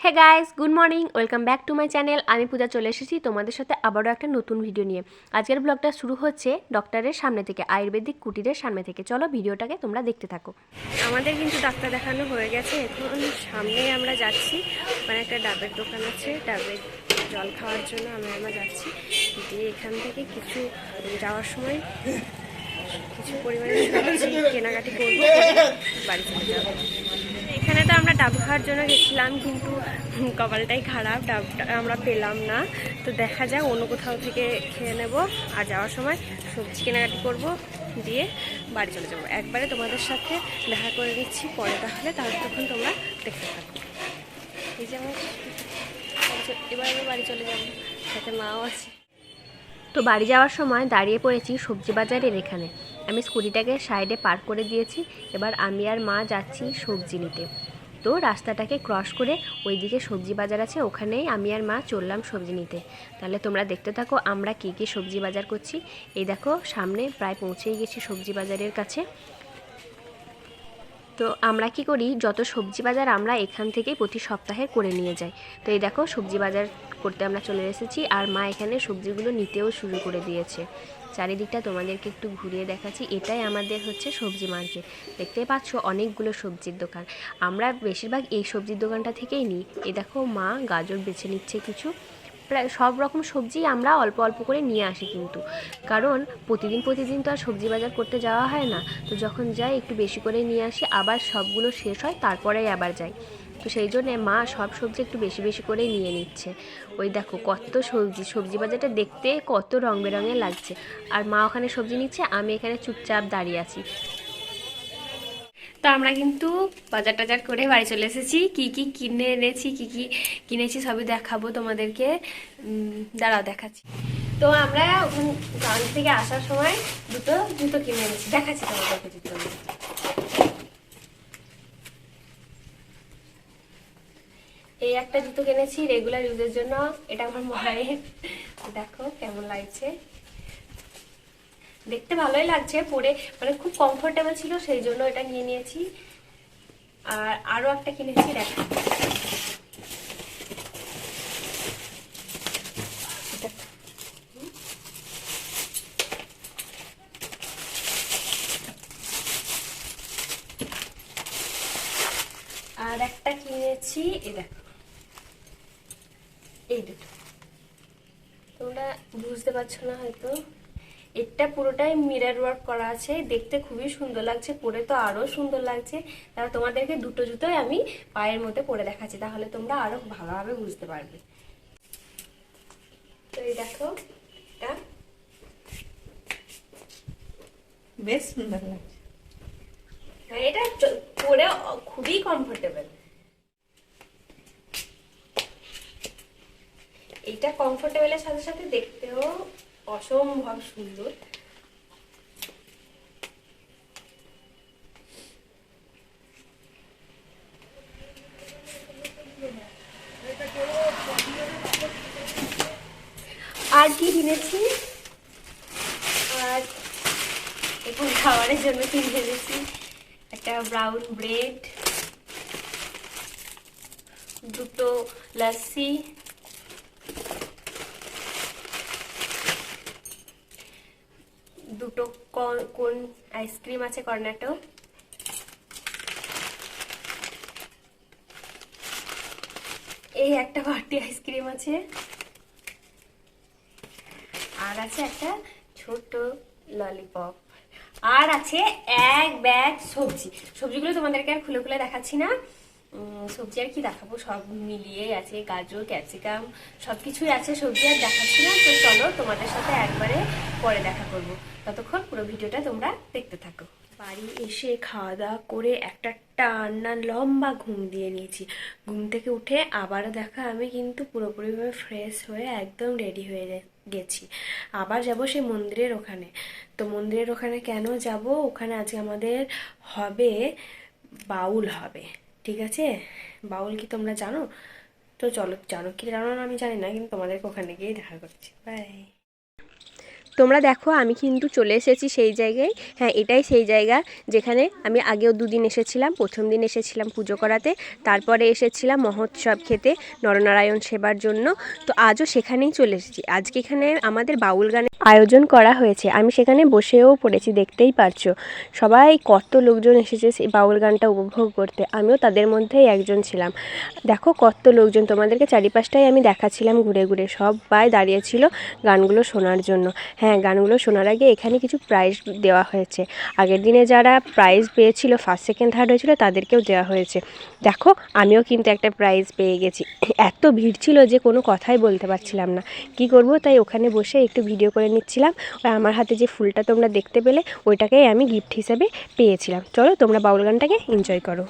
Hey guys, good morning, welcome back to my channel. আমি পূজা চলে এসেছি তোমাদের সাথে আবারও একটা নতুন ভিডিও নিয়ে। আজকের ব্লগটা শুরু হচ্ছে ডক্টরের সামনে থেকে, আয়ুর্বেদিক কুটিরের সামনে থেকে। চলো ভিডিওটাকে তোমরা দেখতে থাকো। আমাদের কিন্তু ডাক্তার দেখানো হয়ে গেছে, এখন সামনে আমরা যাচ্ছি। ওখানে একটা ডাবের দোকান আছে, ডাবের জল খাওয়ার জন্য আমরা যাচ্ছি। দিয়ে এখান থেকে কিছু যাওয়ার সময় কিছু পরিমাণে সবজি কেনাকাটি করবো, বাড়ি চলে যাবো। এখানে তো আমরা ডাব খাওয়ার জন্য গেছিলাম, কিন্তু কপালটাই খারাপ, ডাবটা আমরা পেলাম না। তো দেখা যাক অন্য কোথাও থেকে খেয়ে নেব। আর যাওয়ার সময় সবজি কেনাকাটি করব, দিয়ে বাড়ি চলে যাবো। একবারে তোমাদের সাথে দেখা করে নিচ্ছি পরে, তাহলে তখন তোমরা দেখতে থাকো। এই যে আমার এবার বাড়ি চলে যাবো, সাথে মাও আছে। তো বাড়ি যাওয়ার সময় দাঁড়িয়ে পড়েছি সবজি বাজারের এখানে। আমি স্কুটিটাকে সাইডে পার্ক করে দিয়েছি। এবার আমি আর মা যাচ্ছি সবজি নিতে। তো রাস্তাটাকে ক্রস করে ওইদিকে সবজি বাজার আছে, ওখানেই আমি আর মা চললাম সবজি নিতে। তাহলে তোমরা দেখতে থাকো আমরা কী কী সবজি বাজার করছি। এই দেখো সামনে প্রায় পৌঁছেই গেছি সবজি বাজারের কাছে। তো আমরা কি করি, যত সবজি বাজার আমরা এখান থেকেই প্রতি সপ্তাহে করে নিয়ে যাই। তো এই দেখো সবজি বাজার করতে আমরা চলে এসেছি, আর মা এখানে সবজিগুলো নিতেও শুরু করে দিয়েছে। চারিদিকটা তোমাদেরকে একটু ঘুরিয়ে দেখাচ্ছি। এটাই আমাদের হচ্ছে সবজি মার্কেট। দেখতে পাচ্ছ অনেকগুলো সবজির দোকান। আমরা বেশিরভাগ এই সবজির দোকানটা থেকেই নিই। এই দেখো মা গাজর বেছে নিচ্ছে কিছু। প্রায় সব রকম সবজি আমরা অল্প অল্প করে নিয়ে আসি, কিন্তু কারণ প্রতিদিন তো আর সবজি বাজার করতে যাওয়া হয় না। তো যখন যাই একটু বেশি করে নিয়ে আসি, আবার সবগুলো শেষ হয় তারপরেই আবার যাই। তো সেই জন্যে মা সব সবজি একটু বেশি বেশি করে নিয়ে নিচ্ছে। ওই দেখো কত সবজি বাজারটা দেখতে কত রং বেরঙের লাগছে। আর মা ওখানে সবজি নিচ্ছে, আমি এখানে চুপচাপ দাঁড়িয়ে আছি। তো আমরা কিন্তু বাজার টাজার করে বাড়ি চলে এসেছি। কি কি কিনে এনেছি, কি কি কিনেছি সবই দেখাবো তোমাদেরকে। দাঁড়াও দেখাচ্ছি। তো আমরা গান থেকে আসার সময় দুটো জুতো কিনে এনেছি, দেখাচ্ছি তোমাদেরকে জুতো। এই একটা জুতো কিনেছি রেগুলার ইউজের জন্য, এটা আমার মায়ের। দেখো কেমন লাগছে, দেখতে ভালোই লাগছে, পরে মানে খুব কমফোর্টেবল ছিল, সেই জন্য এটা নিয়ে নিয়েছি। আর আরো একটা কিনেছি, দেখো আর একটা কিনেছি, এই দেখো এই দুটো। তোমরা বুঝতে পারছো না হয়তো, এটা পুরোটাই মিরর ওয়ার্ক করা আছে, দেখতে খুবই সুন্দর লাগছে, পরে তো আরো সুন্দর লাগছে। তাহলে তোমাদেরকে দুটো জুতোই আমি পায়ের মধ্যে পরে দেখাচ্ছি, তাহলে তোমরা আরো ভালোভাবে বুঝতে পারবে। তো এই দেখো, এটা বেশ সুন্দর লাগছে। এটা পরে খুবই কমফোর্টেবল। এইটা কমফোর্টেবলের সাথে সাথে দেখতেও অসম্ভব সুন্দর। আর কি কিনেছি, আর এখন খাবারের জন্য কিনে এনেছি একটা ব্রাউন ব্রেড, দুটো লস্যি, দুটো কোন আইসক্রিম আছে কর্নেটো, এই একটা বাটি আইসক্রিম আছে, আর আছে একটা ছোট ললিপপ, আর আছে এক ব্যাগ সবজি। সবজিগুলো তোমাদেরকে আর খুলে খুলে দেখাচ্ছি না, সবজি আর কি দেখাবো, সব মিলিয়ে আছে, গাজর ক্যাপসিকাম সবকিছুই আছে, সবজি আর দেখাচ্ছি না। তো চলো তোমাদের সাথে একবারে পরে দেখা করবো, ততক্ষণ পুরো ভিডিওটা তোমরা দেখতে থাকো। বাড়ি এসে খাওয়া দাওয়া করে একটা টানা লম্বা ঘুম দিয়ে নিয়েছি। ঘুম থেকে উঠে আবারও দেখা, আমি কিন্তু পুরোপুরিভাবে ফ্রেশ হয়ে একদম রেডি হয়ে গেছি। আবার যাব সেই মন্দিরের ওখানে। তো মন্দিরের ওখানে কেন যাব, ওখানে আজকে আমাদের হবে বাউল হবে, ঠিক আছে? বাউল কি তোমরা জানো? তো চলো, জানো কি জানো না আমি জানি না, কিন্তু তোমাদেরকে ওখানে গিয়ে দেখা করছি। বাই। তোমরা দেখো আমি কিন্তু চলে এসেছি সেই জায়গায়। হ্যাঁ, এটাই সেই জায়গা যেখানে আমি আগেও দুদিন এসেছিলাম। প্রথম দিন এসেছিলাম পুজো করাতে, তারপরে এসেছিলাম মহোৎসব খেতে নরনারায়ণ সেবার জন্য। তো আজও সেখানেই চলে এসেছি। আজকে এখানে আমাদের বাউল গানের আয়োজন করা হয়েছে, আমি সেখানে বসেও পড়েছি, দেখতেই পারছো। সবাই কত লোকজন এসেছে সেই বাউল গানটা উপভোগ করতে, আমিও তাদের মধ্যেই একজন ছিলাম। দেখো কত লোকজন, তোমাদেরকে চারিপাশটাই আমি দেখাচ্ছিলাম ঘুরে ঘুরে। সবাই দাঁড়িয়েছিল গানগুলো শোনার জন্য। হ্যাঁ, গানগুলো শোনার আগে এখানে কিছু প্রাইজ দেওয়া হয়েছে। আগের দিনে যারা প্রাইজ পেয়েছিল, ফার্স্ট সেকেন্ড থার্ড হয়েছিল, তাদেরকেও দেওয়া হয়েছে। দেখো আমিও কিন্তু একটা প্রাইজ পেয়ে গেছি। এত ভিড় ছিল যে কোনো কথাই বলতে পারছিলাম না, কি করব। তাই ওখানে বসে একটু ভিডিও করে নিচ্ছিলাম। আর আমার হাতে যে ফুলটা তোমরা দেখতে পেলে, ওইটাকেই আমি গিফট হিসেবে পেয়েছিলাম। চলো তোমরা বাউল গানটাকে এনজয় করো।